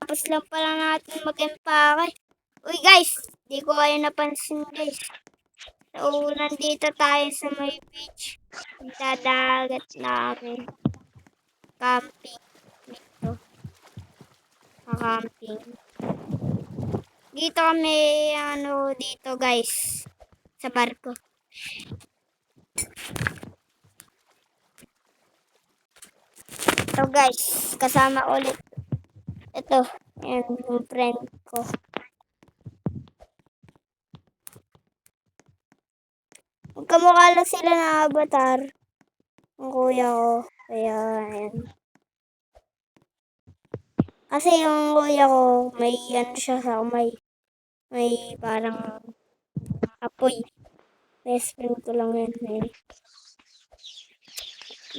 Kakatapos lang pala natin mag-empake. Uy guys, di ko kayo napansin guys. So, nandito tayo sa may beach. Dadagat namin. Camping. Dito. Camping. Dito kami, dito guys. Sa barko. Ito guys, kasama ulit. Ito, yan, yung friend ko. Kamukha lang sila na avatar. Ang kuya ko. Kaya, ayan. Kasi yung kuya ko, may ano siya sa may parang apoy. Best friend ko lang yan. Eh.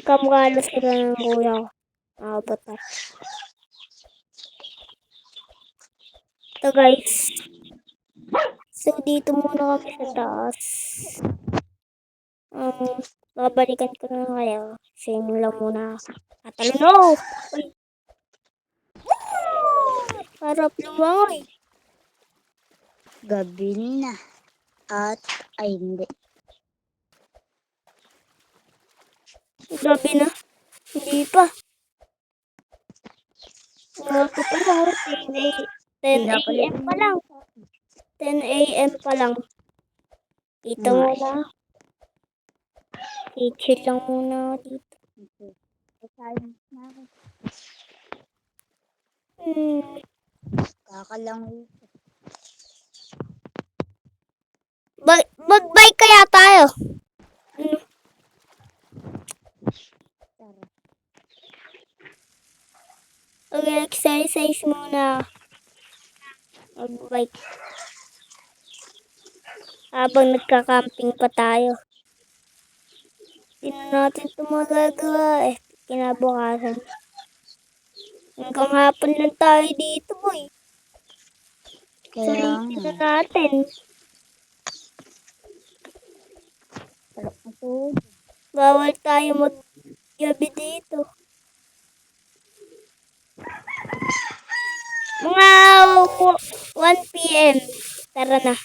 Kamukha lang sila ng kuya ko. Mga avatar. Ito guys. So, dito muna kami sa taas. Babalikan ko na kayo. Sa inyo lang muna. Atalo! Uy! Harap lumangoy. Gabi na. At ay hindi. Gabi na. Hindi pa. Gabi pa lang. 10 a.m. pa lang. 10 a.m. pa lang. Dito muna. I-chill lang muna dito. Kakalangoy. Mag-bike kaya tayo. Mag-exercise muna. Mag-bike. Habang nagka-camping pa tayo. Hindi na natin ito magagawa eh. Kinabukasan. Hanggang hapon lang tayo dito boy. Kaya Sulitin na natin. sarap na to. Bawal tayo mag-gabi dito. Mga 1 p.m. Tara na.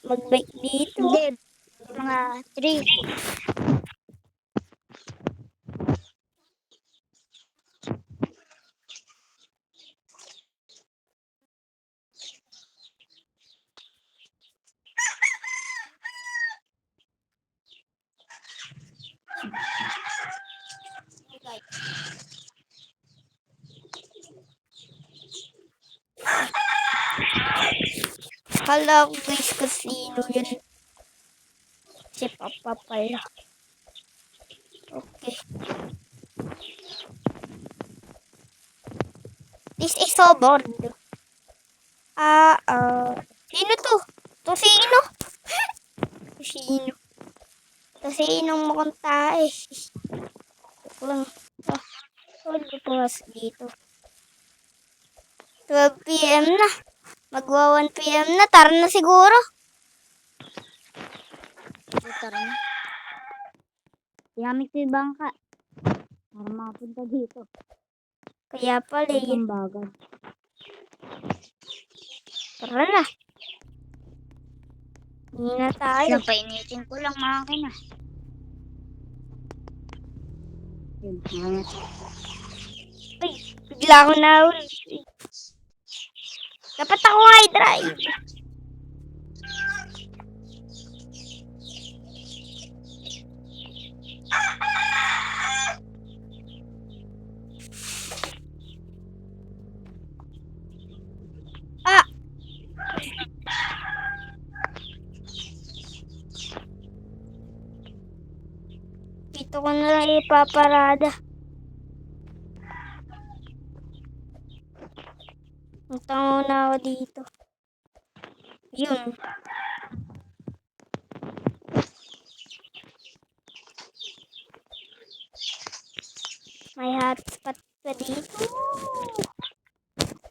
Mag-bike dito. Hindi. Mga 3. Kala ko guys kasino yun. Si Papa pala. Okay. This is so bored. Sino to? To sino? Sino? To sinong mukhang tae. Lang. Hold ko dito. 12 p.m. na. Magwa 1 p.m. na. Tara na siguro. Tara na. Yamit si bangka. Para makapunta dito. Kaya pala eh. Ang bagal. Tara na. Hindi na tayo. Napainitin ko lang makina. Yun. Ay, bigla ako nahuli. Dapat ako ay drive. Dito ko na lang ipaparada. Punta muna ako dito. Yun. May hotspot pa dito.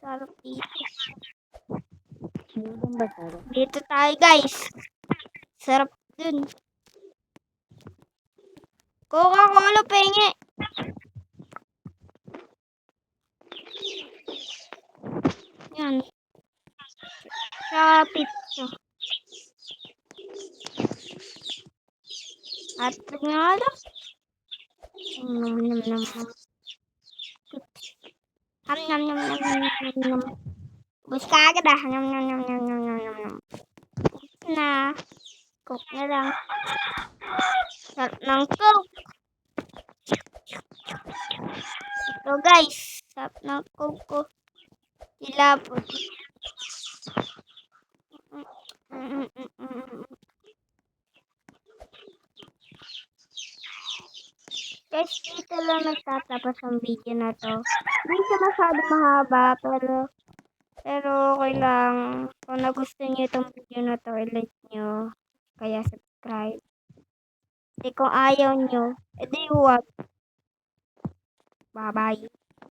Sarap dito. Dito tayo guys. Sarap dun. Coca-Cola pengi. nga lang. Nom, nom, nom, nom. Ham, nom, nom, nom, nom, nom, nom. Ubus ka agad ah. Nom, nom, nom, nom, nom, nom, nom, nom. Na. Coke na lang. Sarap ng Coke. Ito guys. Sarap ng Coke ko. Ilapot. Guys, dito lang nagtatapos ang video na to. Hindi siya masyado mahaba, pero okay lang. Kung nagustuhan niyo itong video na to, i-like nyo. Kaya subscribe. Kasi kung ayaw nyo, edi huwag. Bye-bye.